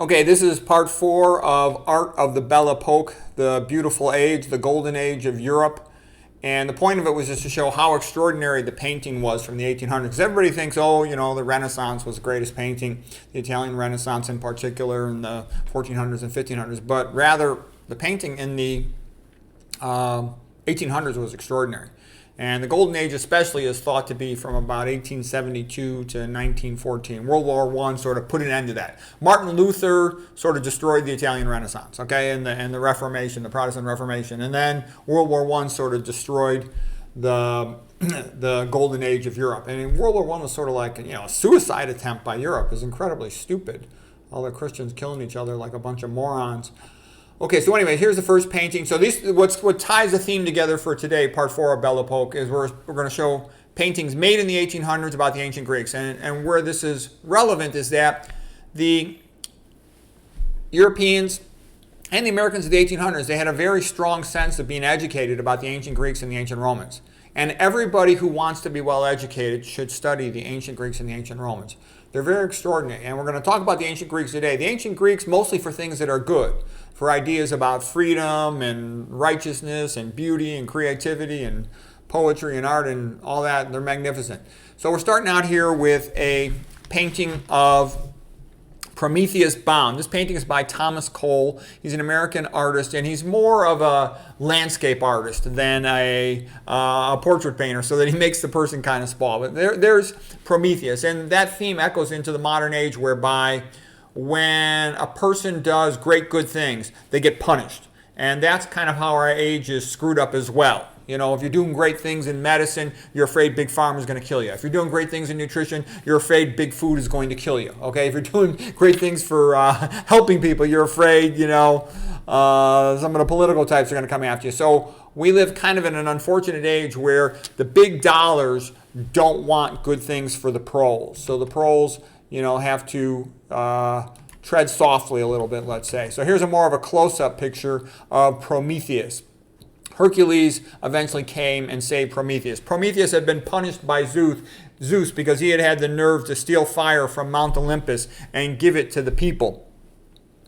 Okay, this is part 4 of Art of the Belle Epoch, the beautiful age, the golden age of Europe. And the point of it was just to show how extraordinary the painting was from the 1800s. Because everybody thinks, oh, the Renaissance was the greatest painting, the Italian Renaissance in particular, in the 1400s and 1500s. But rather, the painting in the 1800s was extraordinary. And the Golden Age especially is thought to be from about 1872 to 1914. World War I sort of put an end to that. Martin Luther sort of destroyed the Italian Renaissance, okay, and the Reformation, the Protestant Reformation. And then World War I sort of destroyed the Golden Age of Europe. And World War I was sort of like a suicide attempt by Europe. It was incredibly stupid. All the Christians killing each other like a bunch of morons. Okay, so anyway, here's the first painting. So what ties the theme together for today, part 4 of Belle Epoch, is we're going to show paintings made in the 1800s about the ancient Greeks. And where this is relevant is that the Europeans and the Americans of the 1800s, they had a very strong sense of being educated about the ancient Greeks and the ancient Romans. And everybody who wants to be well educated should study the ancient Greeks and the ancient Romans. They're very extraordinary. And we're going to talk about the ancient Greeks today. The ancient Greeks mostly for things that are good, for ideas about freedom and righteousness and beauty and creativity and poetry and art and all that. They're magnificent. So we're starting out here with a painting of Prometheus Bound. This painting is by Thomas Cole. He's an American artist, and he's more of a landscape artist than a portrait painter, so that he makes the person kind of small. But there's Prometheus, and that theme echoes into the modern age, whereby when a person does great good things, they get punished. And that's kind of how our age is screwed up as well. If you're doing great things in medicine, you're afraid Big Pharma is going to kill you. If you're doing great things in nutrition, you're afraid big food is going to kill you. Okay, if you're doing great things for helping people, you're afraid, some of the political types are going to come after you. So we live kind of in an unfortunate age where the big dollars don't want good things for the proles. So the proles, have to tread softly a little bit, let's say. So here's more of a close-up picture of Prometheus. Hercules eventually came and saved Prometheus. Prometheus had been punished by Zeus because he had the nerve to steal fire from Mount Olympus and give it to the people.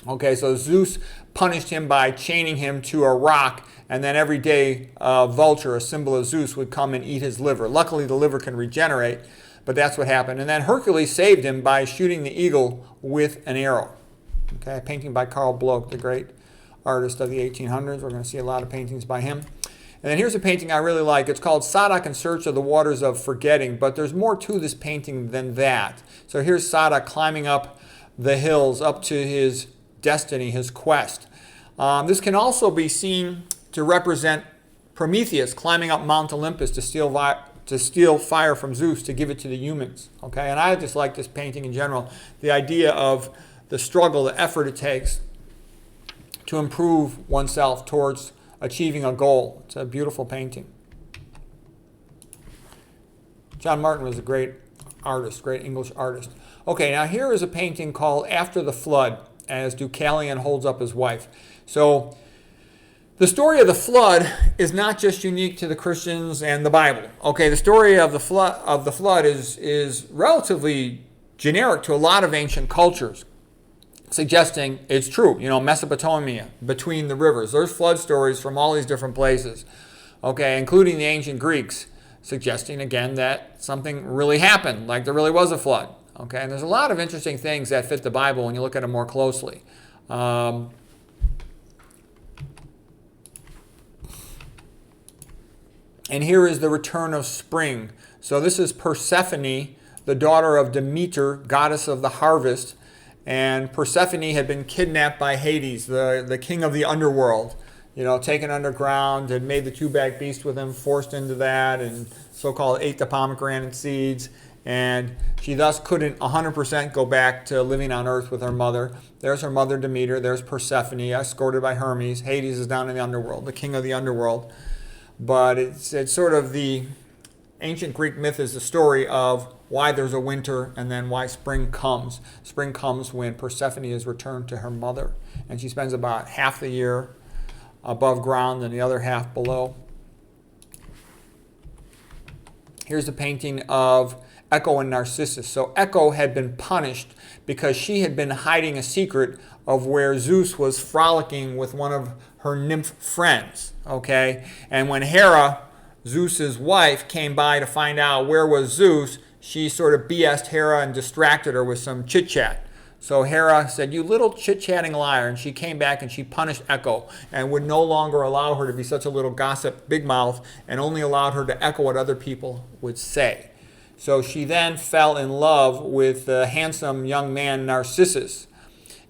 Okay, so Zeus punished him by chaining him to a rock, and then every day a vulture, a symbol of Zeus, would come and eat his liver. Luckily, the liver can regenerate, but that's what happened. And then Hercules saved him by shooting the eagle with an arrow. Okay, a painting by Carl Bloch, the great artist of the 1800s. We're going to see a lot of paintings by him. And then here's a painting I really like. It's called Sadak in Search of the Waters of Forgetting, but there's more to this painting than that. So here's Sadak climbing up the hills, up to his destiny, his quest. This can also be seen to represent Prometheus climbing up Mount Olympus to steal fire from Zeus to give it to the humans. Okay, and I just like this painting in general. The idea of the struggle, the effort it takes to improve oneself towards achieving a goal. It's a beautiful painting. John Martin was a great artist, great English artist. Okay, now here is a painting called After the Flood, as Deucalion holds up his wife. So the story of the flood is not just unique to the Christians and the Bible. Okay, the story of the flood is relatively generic to a lot of ancient cultures, suggesting it's true. Mesopotamia, between the rivers. There's flood stories from all these different places, okay, including the ancient Greeks, suggesting, again, that something really happened, like there really was a flood, okay? And there's a lot of interesting things that fit the Bible when you look at them more closely. And here is the return of spring. So this is Persephone, the daughter of Demeter, goddess of the harvest. And Persephone had been kidnapped by Hades, the king of the underworld, taken underground, and made the two-backed beast with him, forced into that, and so-called ate the pomegranate seeds. And she thus couldn't 100% go back to living on earth with her mother. There's her mother Demeter, there's Persephone, escorted by Hermes. Hades is down in the underworld, the king of the underworld. But it's sort of the ancient Greek myth is the story of why there's a winter and then why spring comes. Spring comes when Persephone is returned to her mother, and she spends about half the year above ground and the other half below. Here's the painting of Echo and Narcissus. So Echo had been punished because she had been hiding a secret of where Zeus was frolicking with one of her nymph friends. Okay? And when Hera, Zeus's wife, came by to find out where was Zeus, she sort of BS'd Hera and distracted her with some chit-chat. So Hera said, "You little chit-chatting liar," and she came back and she punished Echo and would no longer allow her to be such a little gossip big mouth and only allowed her to echo what other people would say. So she then fell in love with the handsome young man Narcissus.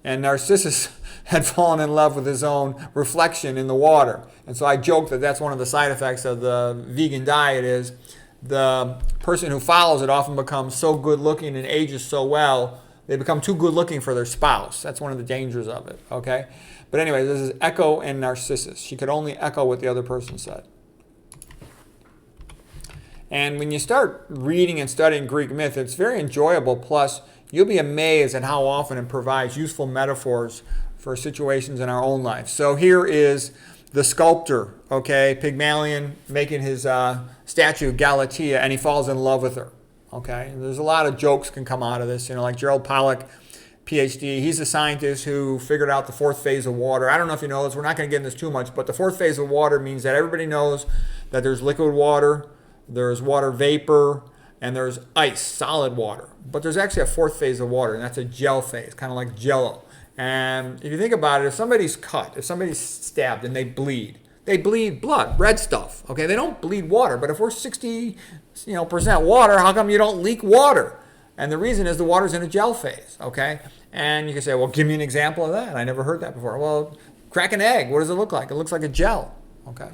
And Narcissus had fallen in love with his own reflection in the water. And so I joke that that's one of the side effects of the vegan diet is the person who follows it often becomes so good looking and ages so well, they become too good looking for their spouse. That's one of the dangers of it, okay? But anyway, this is Echo and Narcissus. She could only echo what the other person said. And when you start reading and studying Greek myth, it's very enjoyable. Plus, you'll be amazed at how often it provides useful metaphors for situations in our own life. So here is the sculptor, okay, Pygmalion making his statue Galatea, and he falls in love with her. Okay, and there's a lot of jokes can come out of this, like Gerald Pollack, PhD. He's a scientist who figured out the fourth phase of water. I don't know if you know this, we're not going to get into this too much, but the fourth phase of water means that everybody knows that there's liquid water, there's water vapor, and there's ice, solid water. But there's actually a fourth phase of water, and that's a gel phase, kind of like Jell-O. And if you think about it, if somebody's cut, if somebody's stabbed and they bleed blood, red stuff. Okay, they don't bleed water. But if we're 60% water, how come you don't leak water? And the reason is the water's in a gel phase. Okay, and you can say, well, give me an example of that. I never heard that before. Well, crack an egg. What does it look like? It looks like a gel. Okay.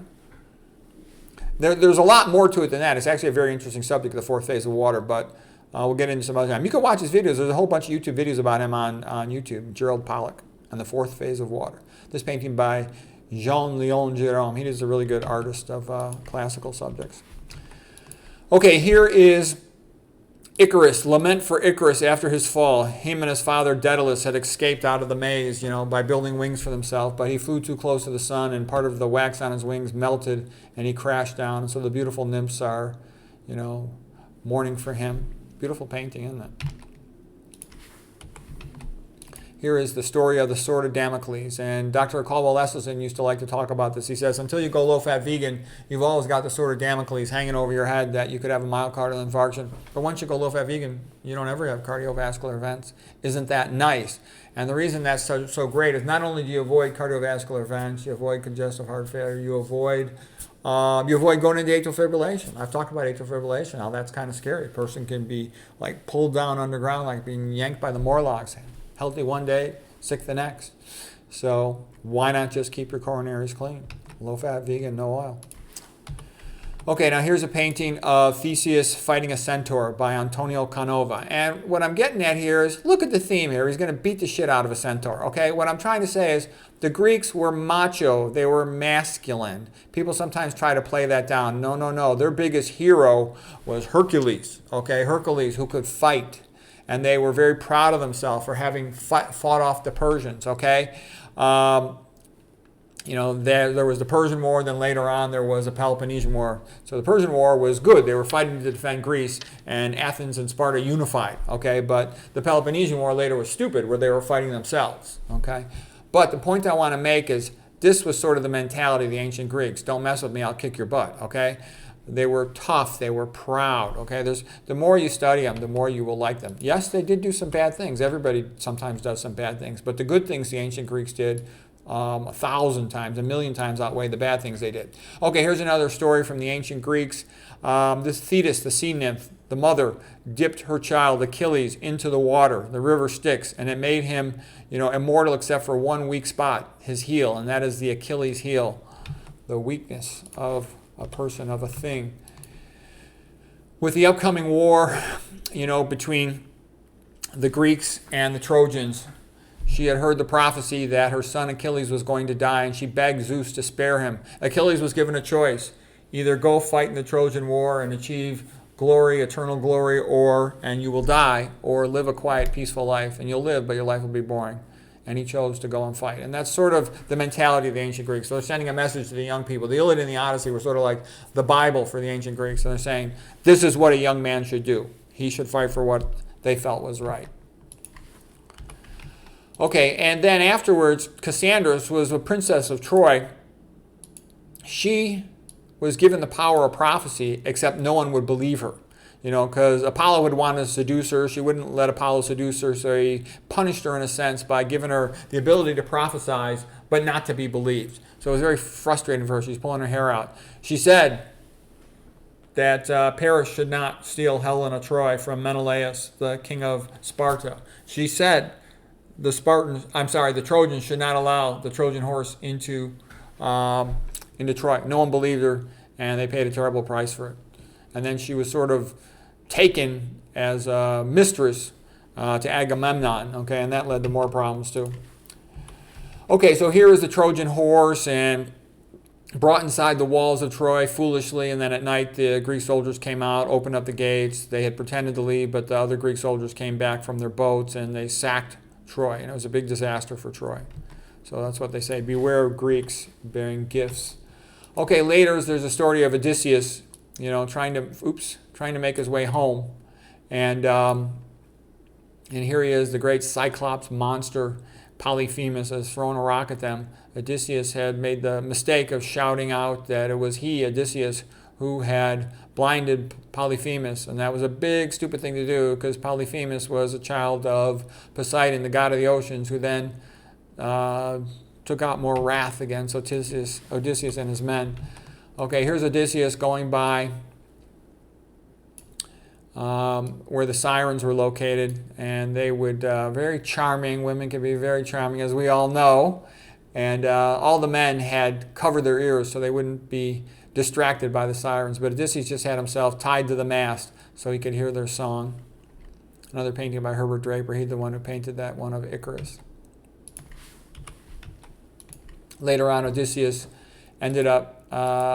There's a lot more to it than that. It's actually a very interesting subject, the fourth phase of water, but we'll get into some other time. You can watch his videos. There's a whole bunch of YouTube videos about him on YouTube, Gerald Pollack, and the fourth phase of water. This painting by Jean-Léon Gérôme. He is a really good artist of classical subjects. Okay, here is Icarus, lament for Icarus after his fall. Him and his father Daedalus had escaped out of the maze, by building wings for themselves, but he flew too close to the sun and part of the wax on his wings melted and he crashed down. And so the beautiful nymphs are, mourning for him. Beautiful painting, isn't it? Here is the story of the sword of Damocles. And Dr. Caldwell Esselstyn used to like to talk about this. He says, until you go low-fat vegan, you've always got the sword of Damocles hanging over your head that you could have a myocardial infarction. But once you go low-fat vegan, you don't ever have cardiovascular events. Isn't that nice? And the reason that's so great is not only do you avoid cardiovascular events, you avoid congestive heart failure, you avoid going into atrial fibrillation. I've talked about atrial fibrillation, how that's kind of scary. A person can be like pulled down underground, like being yanked by the Morlocks. Healthy one day, sick the next. So why not just keep your coronaries clean? Low-fat, vegan, no oil. Okay, now here's a painting of Theseus fighting a centaur by Antonio Canova. And what I'm getting at here is, look at the theme here. He's going to beat the shit out of a centaur. Okay, what I'm trying to say is the Greeks were macho. They were masculine. People sometimes try to play that down. No. Their biggest hero was Hercules. Okay, Hercules, who could fight. And they were very proud of themselves for having fought off the Persians, okay? There was the Persian War, then later on there was a Peloponnesian War. So the Persian War was good. They were fighting to defend Greece, and Athens and Sparta unified, okay? But the Peloponnesian War later was stupid, where they were fighting themselves, okay? But the point I want to make is this was sort of the mentality of the ancient Greeks. Don't mess with me, I'll kick your butt, okay? They were tough. They were proud. Okay, the more you study them, the more you will like them. Yes, they did do some bad things. Everybody sometimes does some bad things, but the good things the ancient Greeks did 1,000 times, 1,000,000 times outweigh the bad things they did. Okay, here's another story from the ancient Greeks. This Thetis, the sea nymph, the mother, dipped her child Achilles into the water, the river Styx, and it made him, immortal except for one weak spot, his heel, and that is the Achilles heel, the weakness of a person, of a thing. With the upcoming war, between the Greeks and the Trojans, she had heard the prophecy that her son Achilles was going to die, and she begged Zeus to spare him. Achilles was given a choice. Either go fight in the Trojan War and achieve glory, eternal glory, and you will die, or live a quiet, peaceful life, and you'll live, but your life will be boring. And he chose to go and fight. And that's sort of the mentality of the ancient Greeks. So they're sending a message to the young people. The Iliad and the Odyssey were sort of like the Bible for the ancient Greeks. And they're saying, this is what a young man should do. he should fight for what they felt was right. Okay, and then afterwards, Cassandra was a princess of Troy. She was given the power of prophecy, except no one would believe her. Because Apollo would want to seduce her. She wouldn't let Apollo seduce her, so he punished her in a sense by giving her the ability to prophesy, but not to be believed. So it was very frustrating for her. She's pulling her hair out. She said that Paris should not steal Helen of Troy from Menelaus, the king of Sparta. She said the Trojans should not allow the Trojan horse into Troy. No one believed her, and they paid a terrible price for it. And then she was sort of taken as a mistress to Agamemnon, okay, and that led to more problems too. Okay, so here is the Trojan horse and brought inside the walls of Troy foolishly, and then at night the Greek soldiers came out, opened up the gates. They had pretended to leave, but the other Greek soldiers came back from their boats and they sacked Troy, and it was a big disaster for Troy. So that's what they say, beware of Greeks bearing gifts. Okay, later there's a story of Odysseus, trying to make his way home, and here he is, the great Cyclops monster Polyphemus has thrown a rock at them. Odysseus had made the mistake of shouting out that it was he, Odysseus, who had blinded Polyphemus, and that was a big stupid thing to do because Polyphemus was a child of Poseidon, the god of the oceans, who then took out more wrath against Odysseus and his men. Okay, here's Odysseus going by where the sirens were located, and they would very charming. Women can be very charming, as we all know, and all the men had covered their ears so they wouldn't be distracted by the sirens. But Odysseus just had himself tied to the mast so he could hear their song. Another painting by Herbert Draper. He's the one who painted that one of Icarus. Later on, Odysseus ended up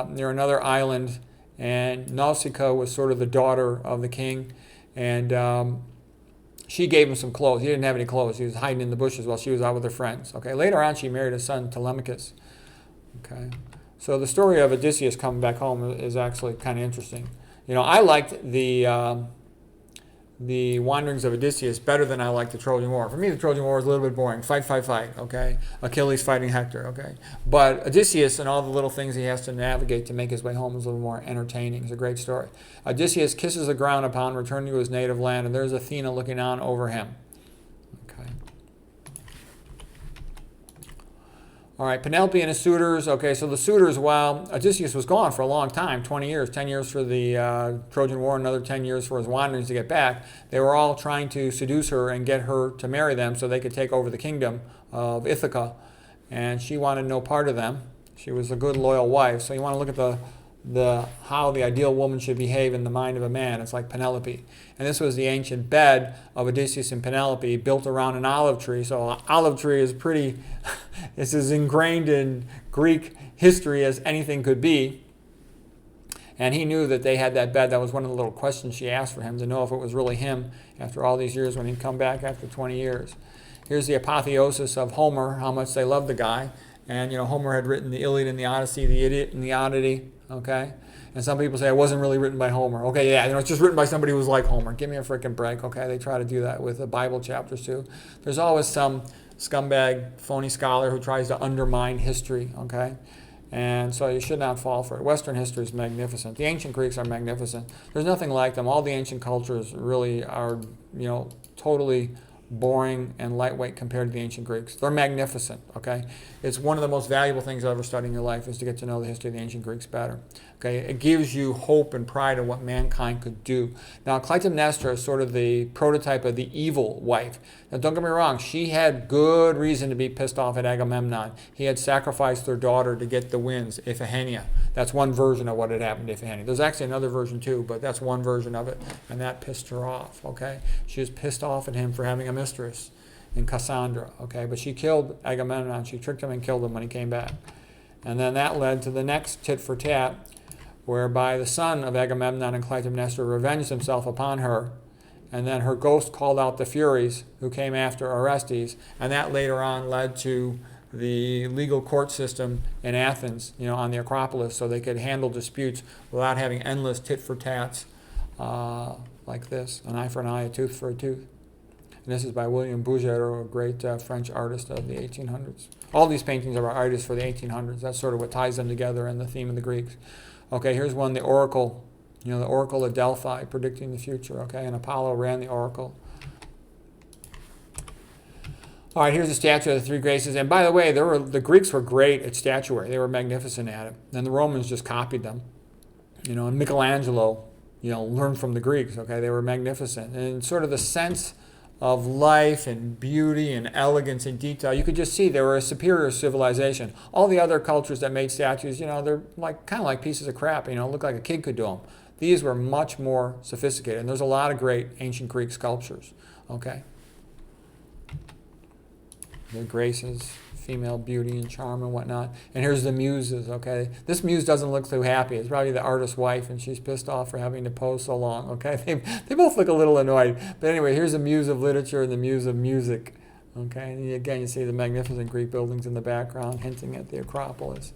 near another island, and Nausicaa was sort of the daughter of the king, and she gave him some clothes. He didn't have any clothes. He was hiding in the bushes while she was out with her friends. Okay. Later on, she married his son Telemachus. Okay. So the story of Odysseus coming back home is actually kind of interesting. I liked the wanderings of Odysseus better than I liked the Trojan War. For me, the Trojan War was a little bit boring. Fight, okay? Achilles fighting Hector, okay? But Odysseus and all the little things he has to navigate to make his way home is a little more entertaining. It's a great story. Odysseus kisses the ground upon returning to his native land, and there's Athena looking on over him. Okay. All right, Penelope and his suitors. Okay, so the suitors, while Odysseus was gone for a long time, 20 years, 10 years for the Trojan War, another 10 years for his wanderings to get back, they were all trying to seduce her and get her to marry them so they could take over the kingdom of Ithaca. And she wanted no part of them. She was a good, loyal wife. So you want to look at how the ideal woman should behave in the mind of a man. It's like Penelope. And this was the ancient bed of Odysseus and Penelope, built around an olive tree. So an olive tree is pretty, it's as ingrained in Greek history as anything could be. And he knew that they had that bed. That was one of the little questions she asked for him, to know if it was really him after all these years, when he'd come back after 20 years. Here's the apotheosis of Homer, how much they loved the guy. And, Homer had written the Iliad and the Odyssey, the Idiot and the Oddity, okay? And some people say it wasn't really written by Homer. Okay, yeah, it's just written by somebody who was like Homer. Give me a freaking break, okay? They try to do that with the Bible chapters, too. There's always some scumbag, phony scholar who tries to undermine history, okay? And so you should not fall for it. Western history is magnificent. The ancient Greeks are magnificent. There's nothing like them. All the ancient cultures really are, totally boring and lightweight compared to the ancient Greeks. They're magnificent, okay? It's one of the most valuable things you'll ever study in your life, is to get to know the history of the ancient Greeks better. Okay, it gives you hope and pride in what mankind could do. Now, Clytemnestra is sort of the prototype of the evil wife. Now, don't get me wrong, she had good reason to be pissed off at Agamemnon. He had sacrificed their daughter to get the winds, Iphigenia. That's one version of what had happened to Iphigenia. There's actually another version too, but that's one version of it, and that pissed her off, okay? She was pissed off at him for having a mistress in Cassandra, okay? But she killed Agamemnon. She tricked him and killed him when he came back. And then that led to the next tit for tat, whereby the son of Agamemnon and Clytemnestra revenged himself upon her, and then her ghost called out the Furies who came after Orestes, and that later on led to the legal court system in Athens, on the Acropolis, so they could handle disputes without having endless tit for tats like this, an eye for an eye, a tooth for a tooth. And this is by William Bouguereau, a great French artist of the 1800s. All these paintings are artists for the 1800s. That's sort of what ties them together in the theme of the Greeks. Okay, here's one, the oracle, the oracle of Delphi, predicting the future. Okay, and Apollo ran the oracle. All right, here's a statue of the three Graces. And by the way, the Greeks were great at statuary. They were magnificent at it. And the Romans just copied them. And Michelangelo, learned from the Greeks. Okay, they were magnificent. And sort of the sense of life and beauty and elegance and detail, you could just see they were a superior civilization. All the other cultures that made statues, they're kind of like pieces of crap. Look like a kid could do them. These were much more sophisticated. And there's a lot of great ancient Greek sculptures. Okay. The Graces, female beauty and charm and whatnot. And here's the Muses, okay? This muse doesn't look too happy. It's probably the artist's wife, and she's pissed off for having to pose so long, okay? They both look a little annoyed. But anyway, here's the Muse of literature and the Muse of music, okay? And again, you see the magnificent Greek buildings in the background hinting at the Acropolis,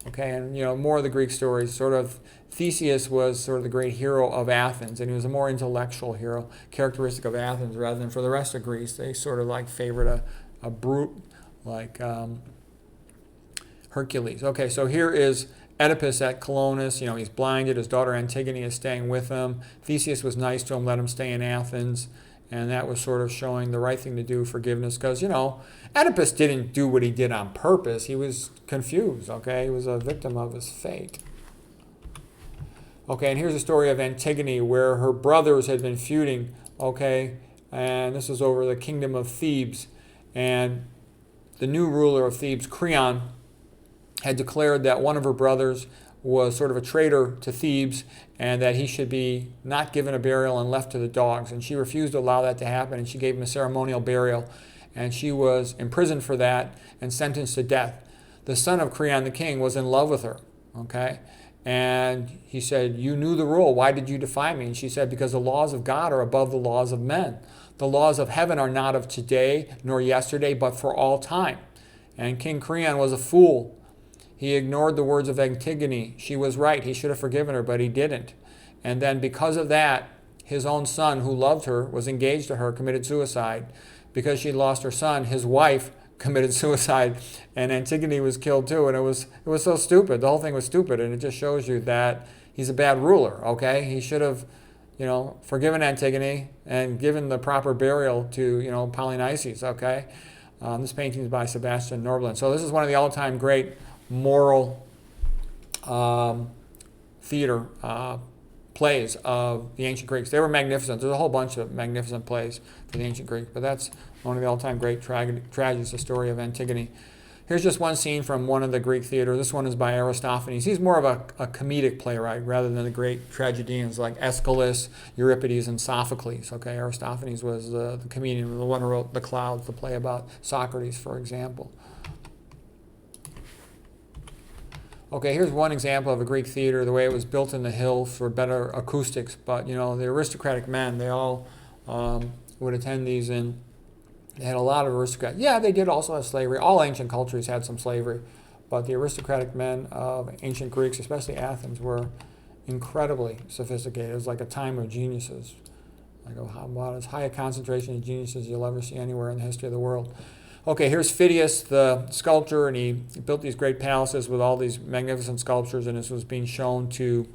okay? And, more of the Greek stories, sort of Theseus was sort of the great hero of Athens, and he was a more intellectual hero, characteristic of Athens, rather than for the rest of Greece. They sort of favored a brute like Hercules. Okay, so here is Oedipus at Colonus. He's blinded. His daughter Antigone is staying with him. Theseus was nice to him, let him stay in Athens. And that was sort of showing the right thing to do, forgiveness. Because, Oedipus didn't do what he did on purpose. He was confused, okay? He was a victim of his fate. Okay, and here's a story of Antigone where her brothers had been feuding, okay? And this was over the kingdom of Thebes. And the new ruler of Thebes, Creon, had declared that one of her brothers was sort of a traitor to Thebes and that he should be not given a burial and left to the dogs. And she refused to allow that to happen, and she gave him a ceremonial burial. And she was imprisoned for that and sentenced to death. The son of Creon the king was in love with her, okay? And he said, "You knew the rule. Why did you defy me?" And she said, "Because the laws of God are above the laws of men. The laws of heaven are not of today nor yesterday, but for all time." And King Creon was a fool. He ignored the words of Antigone. She was right. He should have forgiven her, but he didn't. And then because of that, his own son, who loved her, was engaged to her, committed suicide. Because she lost her son, his wife committed suicide, and Antigone was killed too. And it was so stupid. The whole thing was stupid, and it just shows you that he's a bad ruler, okay? He should have forgiven Antigone and given the proper burial to, Polynices, okay? This painting is by Sebastian Norblin. So this is one of the all-time great moral theater plays of the ancient Greeks. They were magnificent. There's a whole bunch of magnificent plays for the ancient Greeks, but that's one of the all-time great tragedies, the story of Antigone. Here's just one scene from one of the Greek theater. This one is by Aristophanes. He's more of a comedic playwright rather than the great tragedians like Aeschylus, Euripides, and Sophocles. Okay, Aristophanes was the comedian, the one who wrote The Clouds, the play about Socrates, for example. Okay, here's one example of a Greek theater, the way it was built in the hills for better acoustics. But, the aristocratic men, they all would attend these, and they had a lot of aristocrats. Yeah, they did also have slavery. All ancient cultures had some slavery. But the aristocratic men of ancient Greeks, especially Athens, were incredibly sophisticated. It was like a time of geniuses. Like about as high a concentration of geniuses you'll ever see anywhere in the history of the world. Okay, here's Phidias, the sculptor, and he built these great palaces with all these magnificent sculptures, and this was being shown to,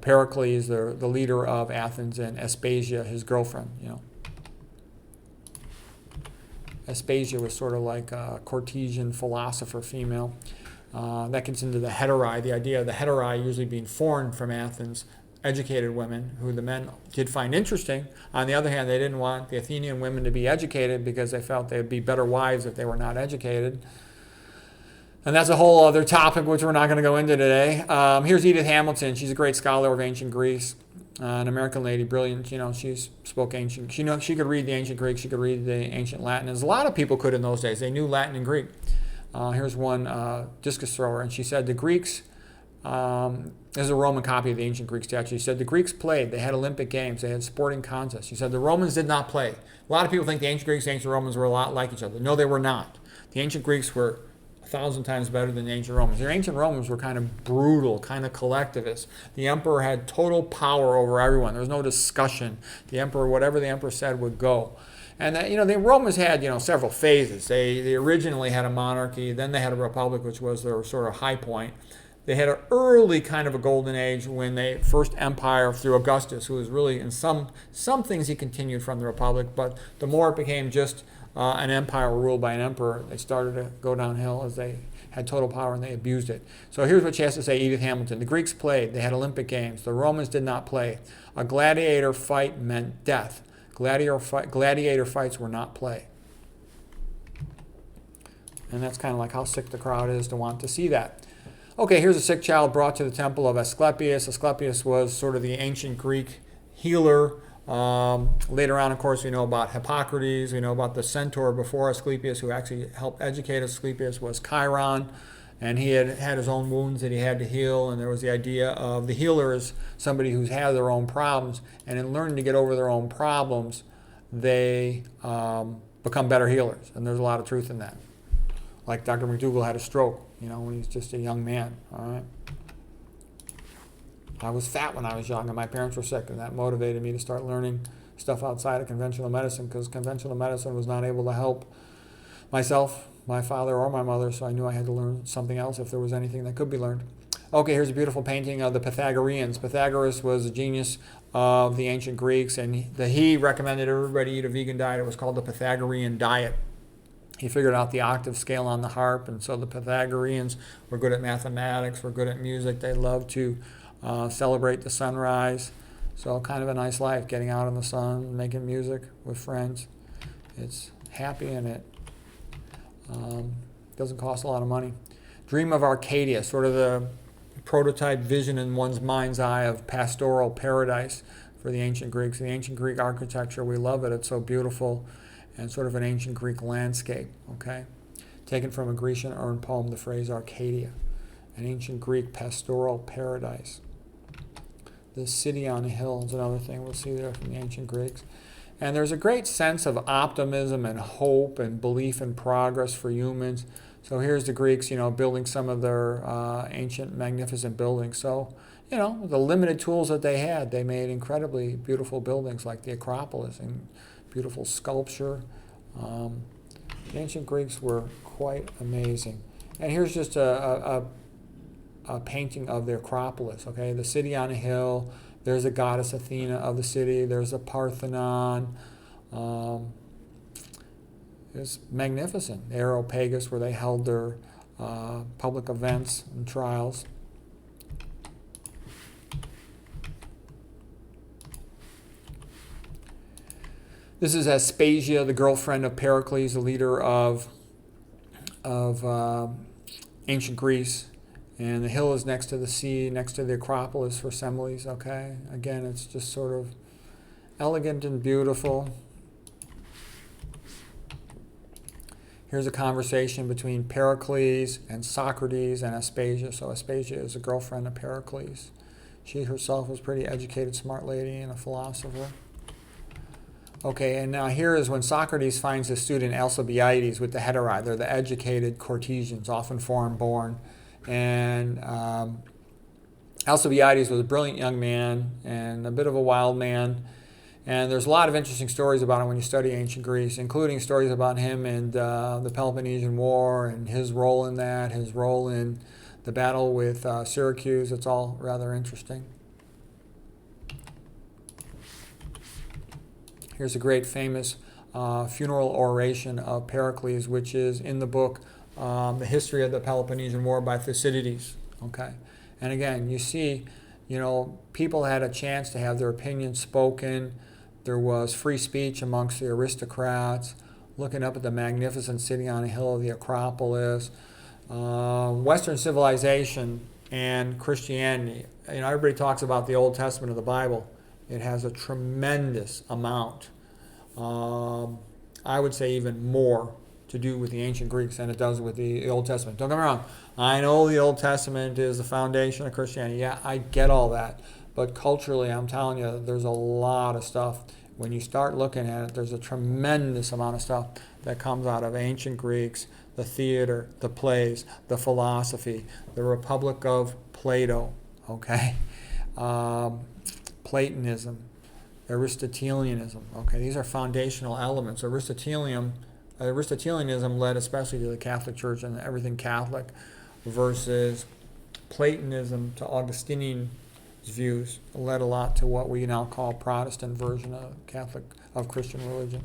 Pericles, the leader of Athens, and Aspasia, his girlfriend, Aspasia was sort of like a Cartesian philosopher female. That gets into the heterae, the idea of the heterae usually being foreign from Athens, educated women who the men did find interesting. On the other hand, they didn't want the Athenian women to be educated because they felt they would be better wives if they were not educated. And that's a whole other topic which we're not going to go into today. Here's Edith Hamilton. She's a great scholar of ancient Greece. An American lady, brilliant. She spoke ancient. She could read the ancient Greek. She could read the ancient Latin, as a lot of people could in those days. They knew Latin and Greek. Here's one discus thrower, and she said the Greeks. There's a Roman copy of the ancient Greek statue. She said the Greeks played. They had Olympic games. They had sporting contests. She said the Romans did not play. A lot of people think the ancient Greeks and ancient Romans were a lot like each other. No, they were not. The ancient Greeks were 1,000 times better than the ancient Romans. The ancient Romans were kind of brutal, kind of collectivist. The emperor had total power over everyone. There was no discussion. The emperor, whatever the emperor said, would go. And the Romans had several phases. They originally had a monarchy, then they had a republic, which was their sort of high point. They had an early kind of a golden age when they first empire through Augustus, who was really in some things he continued from the republic, but the more it became just an empire ruled by an emperor, they started to go downhill as they had total power and they abused it. So here's what she has to say, Edith Hamilton. The Greeks played. They had Olympic Games. The Romans did not play. A gladiator fight meant death. Gladiator fights were not play. And that's kind of like how sick the crowd is to want to see that. Okay, here's a sick child brought to the temple of Asclepius. Asclepius was sort of the ancient Greek healer. Later on, of course, we know about Hippocrates. We know about the centaur before Asclepius, who actually helped educate Asclepius, was Chiron. And he had his own wounds that he had to heal. And there was the idea of the healer as somebody who's had their own problems. And in learning to get over their own problems, they become better healers. And there's a lot of truth in that. Like Dr. McDougall had a stroke, when he's just a young man. All right. I was fat when I was young, and my parents were sick, and that motivated me to start learning stuff outside of conventional medicine, because conventional medicine was not able to help myself, my father, or my mother, so I knew I had to learn something else if there was anything that could be learned. Okay, here's a beautiful painting of the Pythagoreans. Pythagoras was a genius of the ancient Greeks, and he recommended everybody eat a vegan diet. It was called the Pythagorean diet. He figured out the octave scale on the harp, and so the Pythagoreans were good at mathematics, were good at music. They loved to celebrate the sunrise. So kind of a nice life, getting out in the sun, making music with friends. It's happy, and it doesn't cost a lot of money. Dream of Arcadia, sort of the prototype vision in one's mind's eye of pastoral paradise for the ancient Greeks. The ancient Greek architecture, we love it. It's so beautiful, and sort of an ancient Greek landscape, okay? Taken from a Grecian urn poem, the phrase Arcadia, an ancient Greek pastoral paradise. The city on a hill is another thing we'll see there from the ancient Greeks. And there's a great sense of optimism and hope and belief in progress for humans. So here's the Greeks, building some of their ancient, magnificent buildings. So, the limited tools that they had, they made incredibly beautiful buildings like the Acropolis and beautiful sculpture. The ancient Greeks were quite amazing. And here's just a painting of the Acropolis, okay? The city on a hill. There's a goddess Athena of the city. There's a Parthenon. It's magnificent. The Areopagus, where they held their public events and trials. This is Aspasia, the girlfriend of Pericles, the leader of ancient Greece. And the hill is next to the sea, next to the Acropolis for Semele, okay? Again, it's just sort of elegant and beautiful. Here's a conversation between Pericles and Socrates and Aspasia. So Aspasia is a girlfriend of Pericles. She herself was a pretty educated, smart lady and a philosopher. Okay, and now here is when Socrates finds his student Alcibiades with the heterae. They're the educated courtesans, often foreign-born. And Alcibiades was a brilliant young man and a bit of a wild man. And there's a lot of interesting stories about him when you study ancient Greece, including stories about him and the Peloponnesian War and his role in that, his role in the battle with Syracuse. It's all rather interesting. Here's a great famous funeral oration of Pericles, which is in the book The History of the Peloponnesian War by Thucydides. Okay, and again, you see, people had a chance to have their opinions spoken. There was free speech amongst the aristocrats, looking up at the magnificent city on a hill of the Acropolis. Western civilization and Christianity. Everybody talks about the Old Testament of the Bible. It has a tremendous amount, I would say even more, to do with the ancient Greeks than it does with the Old Testament. Don't get me wrong. I know the Old Testament is the foundation of Christianity. Yeah, I get all that. But culturally, I'm telling you, there's a lot of stuff when you start looking at it, there's a tremendous amount of stuff that comes out of ancient Greeks, the theater, the plays, the philosophy, the Republic of Plato, okay? Platonism, Aristotelianism, okay? These are foundational elements. Aristotelianism led especially to the Catholic Church and everything Catholic, versus Platonism to Augustinian views led a lot to what we now call Protestant version of Christian religion.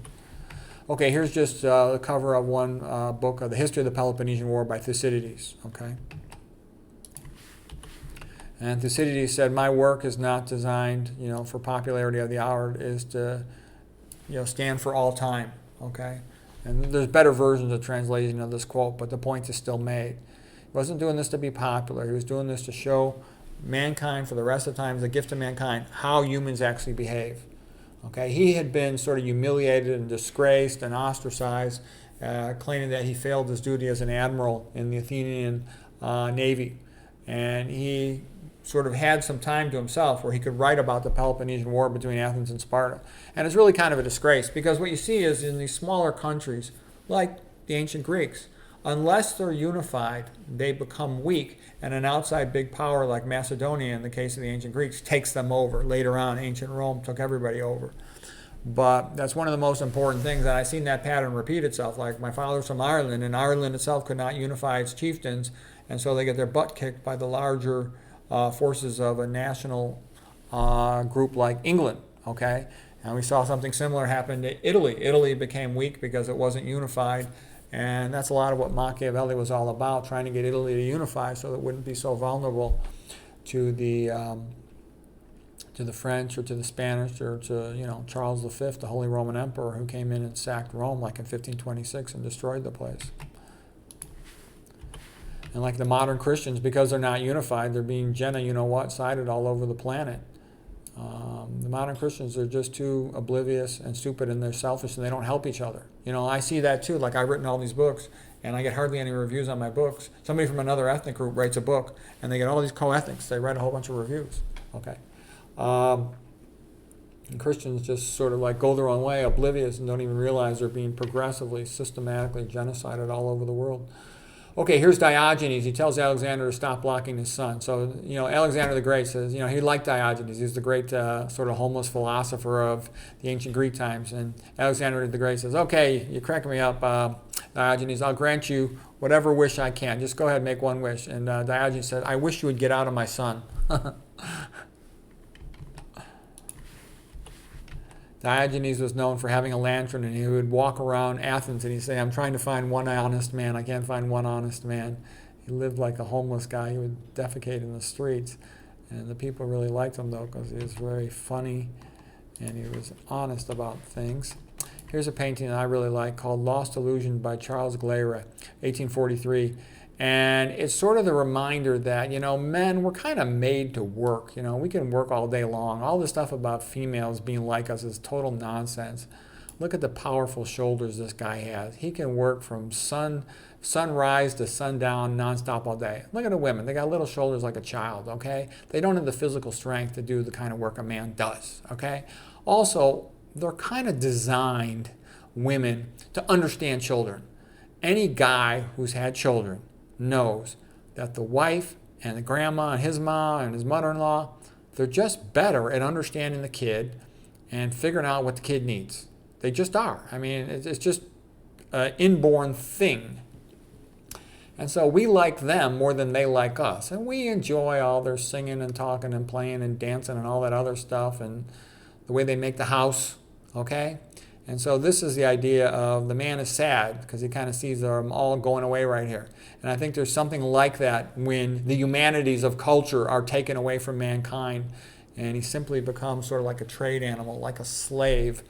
Okay, here's just the cover of one book of the History of the Peloponnesian War by Thucydides. Okay, and Thucydides said, "My work is not designed, for popularity of the hour. It is to, stand for all time." Okay, and there's better versions of translation of this quote, but the point is still made. He wasn't doing this to be popular. He was doing this to show mankind for the rest of time, as a gift to mankind, how humans actually behave. Okay, he had been sort of humiliated and disgraced and ostracized, claiming that he failed his duty as an admiral in the Athenian navy, and he sort of had some time to himself where he could write about the Peloponnesian War between Athens and Sparta. And it's really kind of a disgrace, because what you see is in these smaller countries, like the ancient Greeks, unless they're unified, they become weak, and an outside big power like Macedonia, in the case of the ancient Greeks, takes them over. Later on, ancient Rome took everybody over. But that's one of the most important things, and I've seen that pattern repeat itself. Like, my father's from Ireland, and Ireland itself could not unify its chieftains, and so they get their butt kicked by the larger forces of a national group like England, okay? And we saw something similar happen to Italy. Italy became weak because it wasn't unified. And that's a lot of what Machiavelli was all about, trying to get Italy to unify so that it wouldn't be so vulnerable to the French or to the Spanish or to Charles V, the Holy Roman Emperor, who came in and sacked Rome like in 1526 and destroyed the place. And like the modern Christians, because they're not unified, they're being sided all over the planet. The modern Christians are just too oblivious and stupid, and they're selfish, and they don't help each other. I see that too. Like, I've written all these books, and I get hardly any reviews on my books. Somebody from another ethnic group writes a book, and they get all these co-ethnics. They write a whole bunch of reviews. Okay. And Christians just sort of like go their own way, oblivious, and don't even realize they're being progressively, systematically genocided all over the world. Okay, here's Diogenes. He tells Alexander to stop blocking his sun. So, Alexander the Great says, he liked Diogenes. He's the great sort of homeless philosopher of the ancient Greek times. And Alexander the Great says, "Okay, you're cracking me up, Diogenes. I'll grant you whatever wish I can. Just go ahead and make one wish." And Diogenes said, "I wish you would get out of my sun." Diogenes was known for having a lantern, and he would walk around Athens and he'd say, "I'm trying to find one honest man. I can't find one honest man." He lived like a homeless guy. He would defecate in the streets. And the people really liked him, though, because he was very funny and he was honest about things. Here's a painting that I really like called Lost Illusion by Charles Gleyre, 1843. And it's sort of the reminder that, men, we're kind of made to work. We can work all day long. All this stuff about females being like us is total nonsense. Look at the powerful shoulders this guy has. He can work from sunrise to sundown nonstop all day. Look at the women. They got little shoulders like a child, okay? They don't have the physical strength to do the kind of work a man does, okay? Also, they're kind of designed, women, to understand children. Any guy who's had children knows that the wife and the grandma and his mom and his mother-in-law, they're just better at understanding the kid and figuring out what the kid needs. They just are. I mean, it's just an inborn thing. And so we like them more than they like us. And we enjoy all their singing and talking and playing and dancing and all that other stuff and the way they make the house, okay? And so this is the idea of the man is sad because he kind of sees them all going away right here. And I think there's something like that when the humanities of culture are taken away from mankind and he simply becomes sort of like a trade animal, like a slave.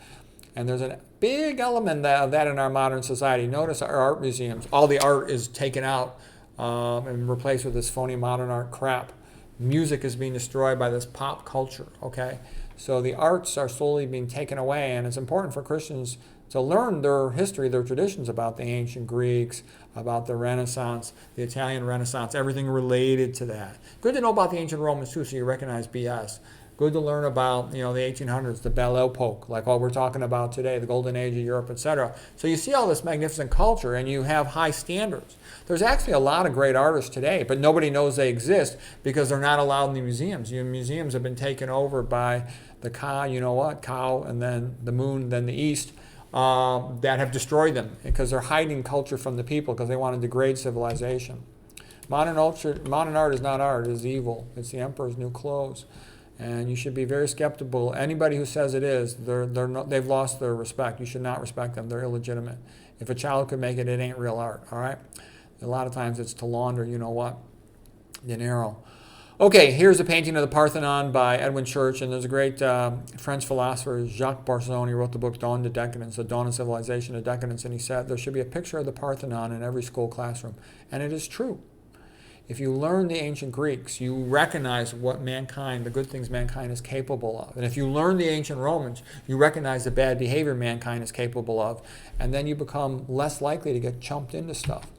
And there's a big element of that in our modern society. Notice our art museums. All the art is taken out and replaced with this phony modern art crap. Music is being destroyed by this pop culture, okay? So the arts are slowly being taken away, and it's important for Christians to learn their history, their traditions about the ancient Greeks, about the Renaissance, the Italian Renaissance, everything related to that. Good to know about the ancient Romans too, so you recognize BS. Good to learn about, the 1800s, the Belle Epoch, like what we're talking about today, the Golden Age of Europe, etc. So you see all this magnificent culture, and you have high standards. There's actually a lot of great artists today, but nobody knows they exist because they're not allowed in the museums. Museums have been taken over by the cow, and then the moon, then the East, that have destroyed them because they're hiding culture from the people because they want to degrade civilization. Modern art is not art, it is evil. It's the emperor's new clothes. And you should be very skeptical. Anybody who says it is, they've lost their respect. You should not respect them. They're illegitimate. If a child could make it, it ain't real art, all right? A lot of times it's to launder, dinero. Okay, here's a painting of the Parthenon by Edwin Church, and there's a great French philosopher, Jacques Barzoni, wrote the book Dawn to Decadence, The Dawn of Civilization to Decadence, and he said there should be a picture of the Parthenon in every school classroom. And it is true. If you learn the ancient Greeks, you recognize what the good things mankind is capable of. And if you learn the ancient Romans, you recognize the bad behavior mankind is capable of. And then you become less likely to get chumped into stuff.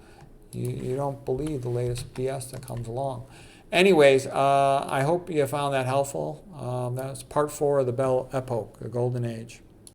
You don't believe the latest BS that comes along. Anyways, I hope you found that helpful. That's part 4 of the Belle Epoch, the Golden Age.